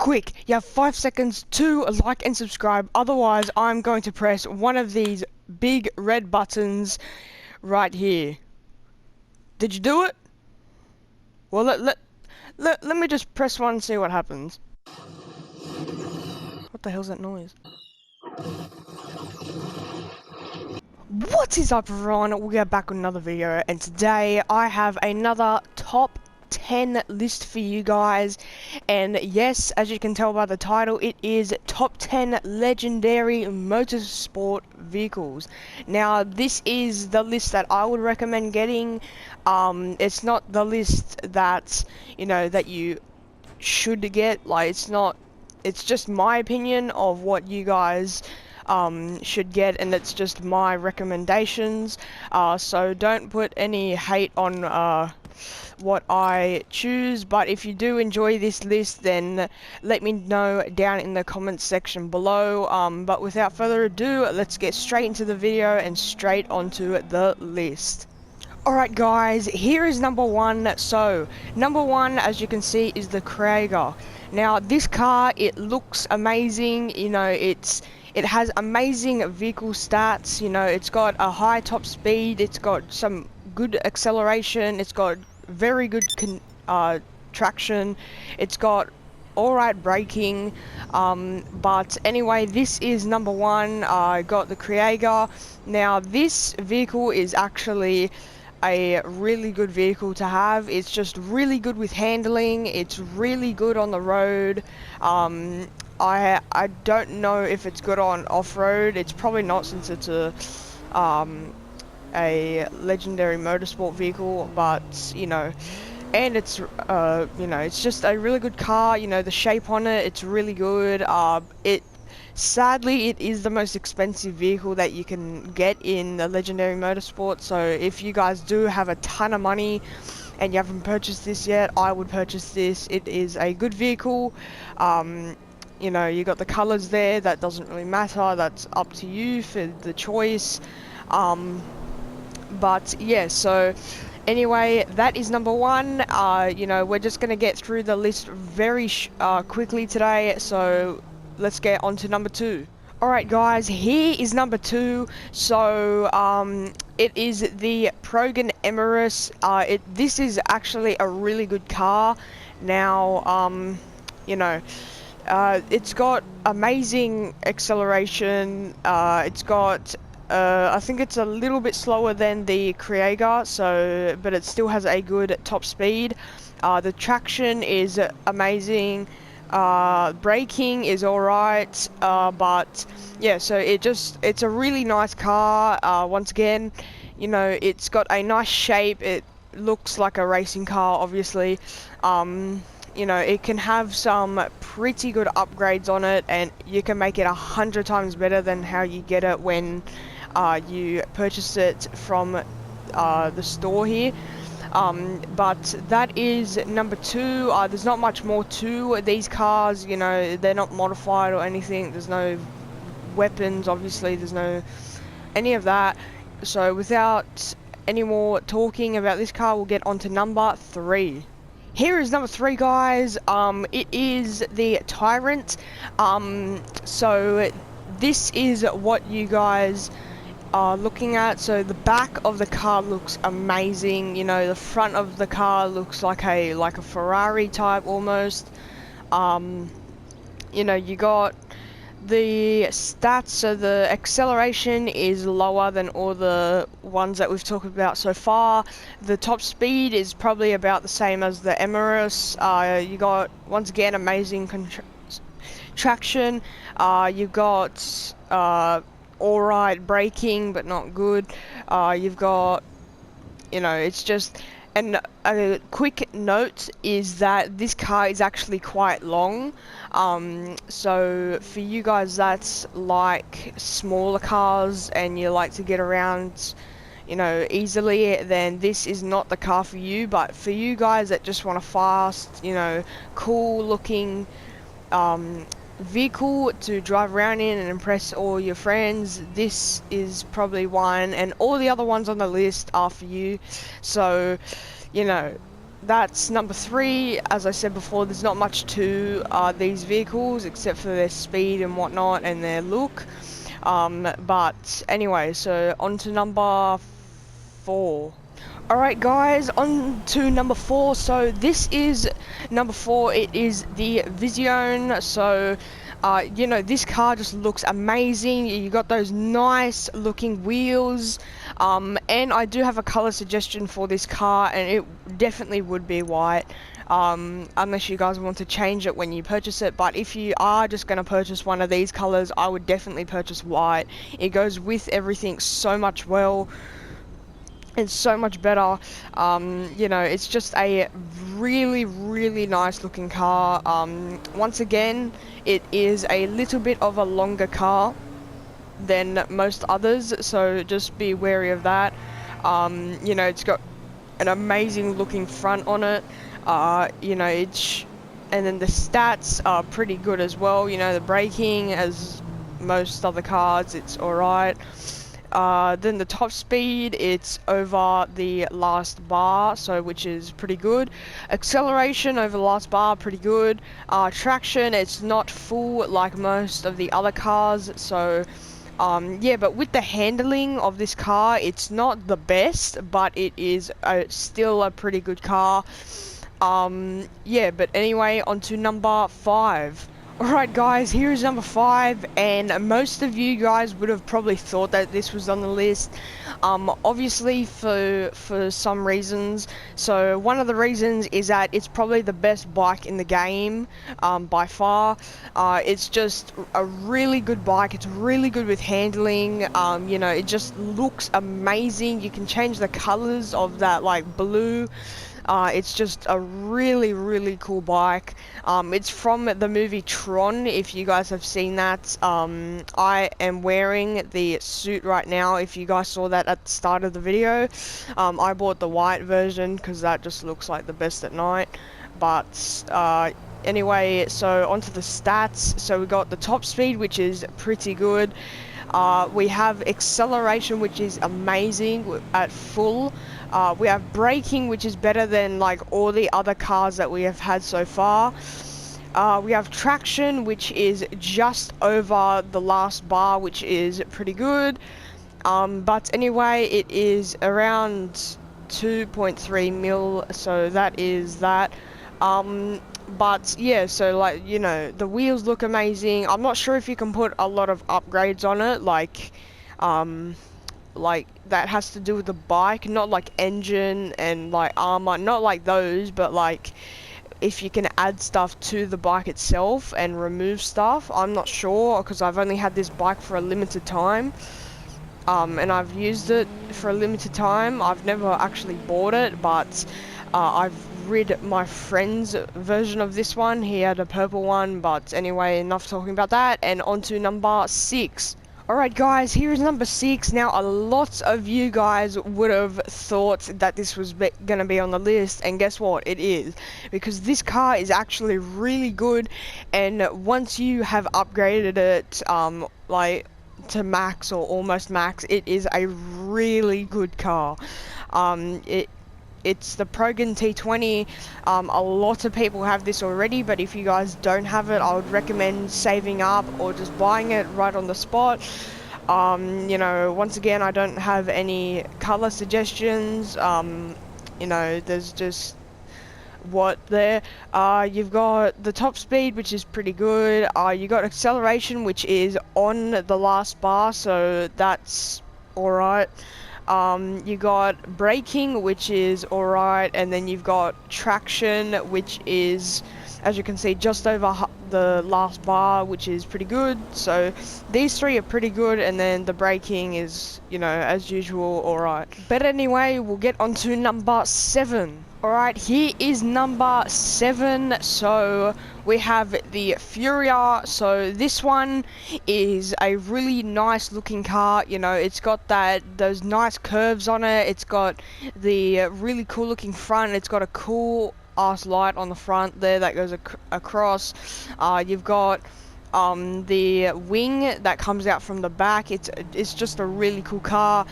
Quick, you have 5 seconds to like and subscribe, otherwise I'm going to press one of these big red buttons right here. Did you do it? Well, let me just press one and see what happens. What the hell's that noise? What is up, everyone? We are back with another video, and today I have another top 10 list for you guys. And yes, as you can tell by the title, it is top 10 legendary motorsport vehicles. Now, this is the list that I would recommend getting. It's not the list that that you should get. Like, it's just my opinion of what you guys should get, and it's just my recommendations. So don't put any hate on what I choose, but if you do enjoy this list, then let me know down in the comments section below. But without further ado, let's get straight into the video and straight onto the list. Alright guys, here is number one. So number one, as you can see, is the Krieger. Now this car, it looks amazing. It has amazing vehicle stats. It's got a high top speed, it's got some good acceleration, it's got very good traction, it's got alright braking. But anyway, this is number one. I got the Krieger. Now this vehicle is actually a really good vehicle to have. It's just really good with handling, it's really good on the road. I don't know if it's good on off-road. It's probably not, since it's a legendary motorsport vehicle, but and it's it's just a really good car. The shape on it, it's really good. Sadly, it is the most expensive vehicle that you can get in the legendary motorsport. So if you guys do have a ton of money and you haven't purchased this yet, I would purchase this. It is a good vehicle. You got the colors there. That doesn't really matter. That's up to you for the choice. But yeah, so anyway, that is number one. We're just gonna get through the list very quickly today. So let's get on to number two. Alright guys, here is number two. So it is the Progun Amorous. This is actually a really good car. Now it's got amazing acceleration. It's got I think it's a little bit slower than the Krieger, but it still has a good top speed. The traction is amazing. Braking is alright, but yeah, so it's a really nice car. Once again, it's got a nice shape. It looks like a racing car, obviously. It can have some pretty good upgrades on it, and you can make it 100 times better than how you get it when you purchase it from the store here. But that is number two. There's not much more to these cars. They're not modified or anything. There's no weapons, obviously. There's no any of that. So without any more talking about this car, we'll get on to number three. Here is number three, guys. It is the Tyrant. So this is what you guys are looking at. So the back of the car looks amazing. The front of the car looks like a Ferrari type almost. You got the stats. So the acceleration is lower than all the ones that we've talked about so far. The top speed is probably about the same as the Amorous. You got, once again, amazing traction. You got alright braking, but not good. You've got, it's just. And a quick note is that this car is actually quite long. So for you guys that's like smaller cars and you like to get around easily, then this is not the car for you. But for you guys that just want a fast, cool looking vehicle to drive around in and impress all your friends, this is probably one, and all the other ones on the list are for you. So that's number 3. As I said before, there's not much to these vehicles except for their speed and whatnot and their look. But anyway, so on to number 4. Alright guys, on to number 4. So this is number 4. It is the Vision. So you know, this car just looks amazing. You got those nice looking wheels, and I do have a color suggestion for this car, and it definitely would be white, unless you guys want to change it when you purchase it. But if you are just going to purchase one of these colors, I would definitely purchase white. It goes with everything so much well. It's so much better. You know, it's just a really nice looking car. Once again, it is a little bit of a longer car than most others, so just be wary of that. You know, it's got an amazing looking front on it. You know, and then the stats are pretty good as well. You know, the braking, as most other cars, it's alright. Then the top speed, it's over the last bar, so which is pretty good. Acceleration over the last bar, pretty good. Traction, it's not full like most of the other cars, so yeah, but with the handling of this car, it's not the best, but it is still a pretty good car. Yeah, but anyway, on to number 5. Alright guys, here is number 5, and most of you guys would have probably thought that this was on the list, obviously for some reasons. So one of the reasons is that it's probably the best bike in the game, by far. It's just a really good bike. It's really good with handling. You know, it just looks amazing. You can change the colors of that, like blue. It's just a really cool bike. It's from the movie Tron, if you guys have seen that. I am wearing the suit right now, if you guys saw that at the start of the video. I bought the white version because that just looks like the best at night. But anyway, so onto the stats. So we got the top speed, which is pretty good. We have acceleration, which is amazing at full. We have braking, which is better than like all the other cars that we have had so far. We have traction, which is just over the last bar, which is pretty good. But anyway, it is around 2.3 mil, so that is that. But yeah, so like, you know, the wheels look amazing. I'm not sure if you can put a lot of upgrades on it, like that has to do with the bike, not like engine and like armor, not like those, but like if you can add stuff to the bike itself and remove stuff. I'm not sure, because I've only had this bike for a limited time, and I've used it for a limited time. I've never actually bought it, but I've rid my friend's version of this one. He had a purple one. But anyway, enough talking about that, and on to number 6. Alright guys, here is number 6. Now, a lot of you guys would have thought that this was gonna be on the list, and guess what? It is. Because this car is actually really good, and once you have upgraded it, like, to max or almost max, it is a really good car. It's the Progun T20. A lot of people have this already, but if you guys don't have it, I would recommend saving up or just buying it right on the spot. You know, once again, I don't have any color suggestions. You know, there's just what there. You've got the top speed, which is pretty good. You got acceleration, which is on the last bar, so that's alright. You got braking, which is alright, and then you've got traction, which is, as you can see, just over the last bar, which is pretty good. So these 3 are pretty good, and then the braking is, you know, as usual, alright. But anyway, we'll get on to number 7. Alright, here is number 7. So we have the Furia. So this one is a really nice looking car. You know, it's got those nice curves on it. It's got the really cool looking front. It's got a cool ass light on the front there that goes across. You've got the wing that comes out from the back. It's just a really cool car.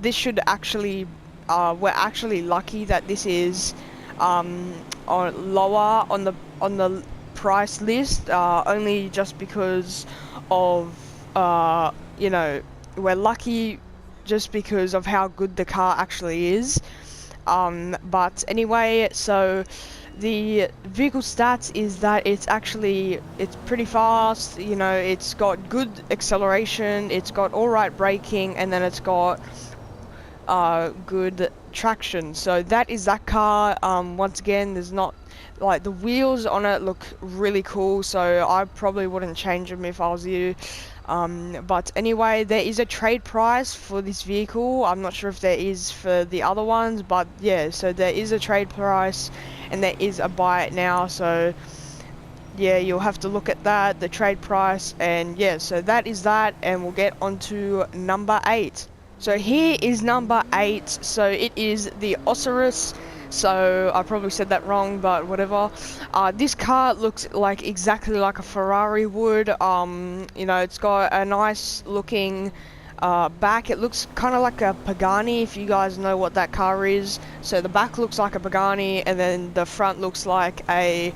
This should actually we're actually lucky that this is on lower on the price list, only just because of you know, we're lucky just because of how good the car actually is. But anyway, so the vehicle stats is that it's pretty fast, you know, it's got good acceleration, it's got alright braking, and then it's got good traction. So that is that car. Once again, there's not, like, the wheels on it look really cool, so I probably wouldn't change them if I was you. But anyway, there is a trade price for this vehicle. I'm not sure if there is for the other ones, but yeah, so there is a trade price and there is a buy it now. So yeah, you'll have to look at that, the trade price, and yeah, so that is that, and we'll get on to number 8. So here is number 8, so it is the Amorous. So I probably said that wrong, but whatever. This car looks like exactly like a Ferrari would. You know, it's got a nice looking back. It looks kind of like a Pagani, if you guys know what that car is. So the back looks like a Pagani, and then the front looks like a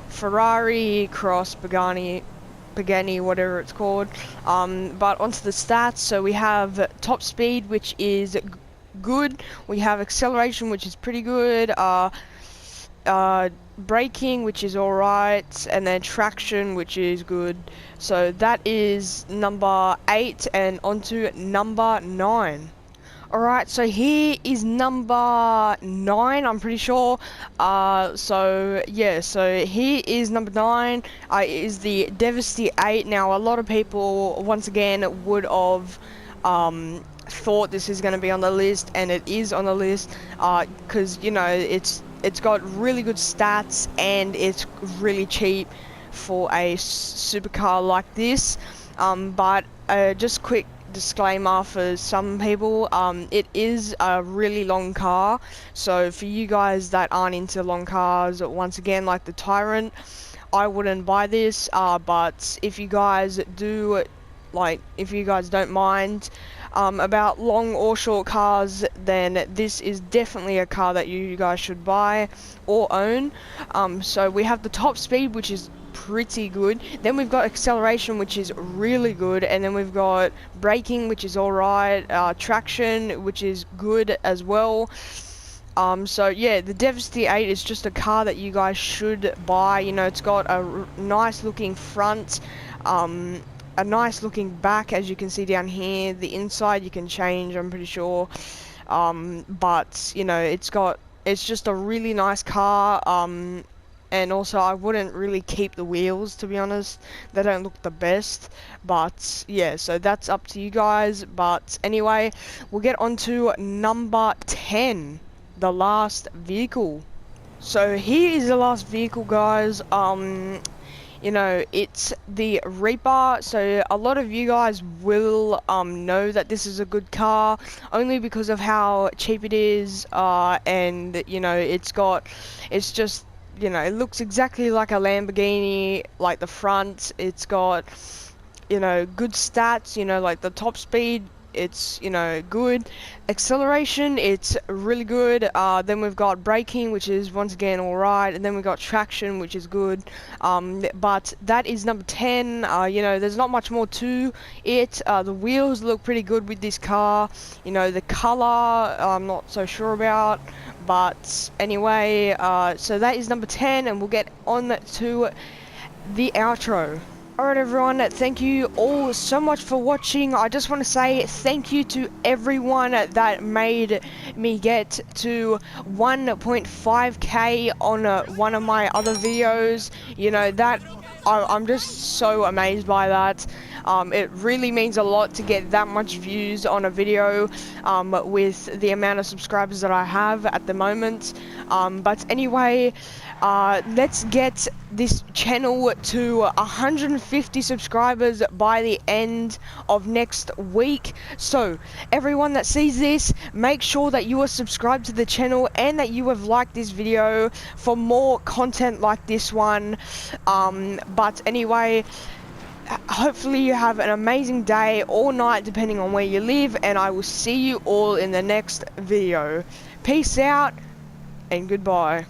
Ferrari cross Pagani, whatever it's called. But onto the stats. So we have top speed, which is good. We have acceleration, which is pretty good. Braking, which is alright, and then traction, which is good. So that is number 8, and onto number 9. Alright, so here is number 9, I'm pretty sure. So yeah, so here is number 9, is the Devastator. Now, a lot of people, once again, would have thought this is going to be on the list, and it is on the list, because, you know, it's got really good stats, and it's really cheap for a supercar like this. But just quick disclaimer for some people, it is a really long car, so for you guys that aren't into long cars, once again, like the Tyrant, I wouldn't buy this. But if you guys do, like, if you guys don't mind about long or short cars, then this is definitely a car that you guys should buy or own. So we have the top speed, which is pretty good. Then we've got acceleration, which is really good, and then we've got braking, which is alright, traction, which is good as well. So yeah, the Devastator 8 is just a car that you guys should buy. You know, it's got a nice looking front, a nice looking back, as you can see down here. The inside you can change, I'm pretty sure. But you know, it's just a really nice car. And also, I wouldn't really keep the wheels, to be honest. They don't look the best. But yeah, so that's up to you guys. But anyway, we'll get on to number 10, the last vehicle. So here is the last vehicle, guys. You know, it's the Reaper. So a lot of you guys will know that this is a good car, only because of how cheap it is, and you know, it's just, you know, it looks exactly like a Lamborghini, like the front. It's got, you know, good stats, you know, like the top speed, it's, you know, good. Acceleration, it's really good. Then we've got braking, which is once again alright, and then we've got traction, which is good. But that is number 10. You know, there's not much more to it. The wheels look pretty good with this car. You know, the color, I'm not so sure about. But anyway, so that is number 10, and we'll get on to the outro. Alright everyone, thank you all so much for watching. I just want to say thank you to everyone that made me get to 1.5k on one of my other videos. You know, that I'm just so amazed by that. It really means a lot to get that much views on a video with the amount of subscribers that I have at the moment. But anyway, let's get this channel to 150 subscribers by the end of next week. So everyone that sees this, make sure that you are subscribed to the channel and that you have liked this video for more content like this one. But anyway, hopefully you have an amazing day or night, depending on where you live, and I will see you all in the next video. Peace out and goodbye.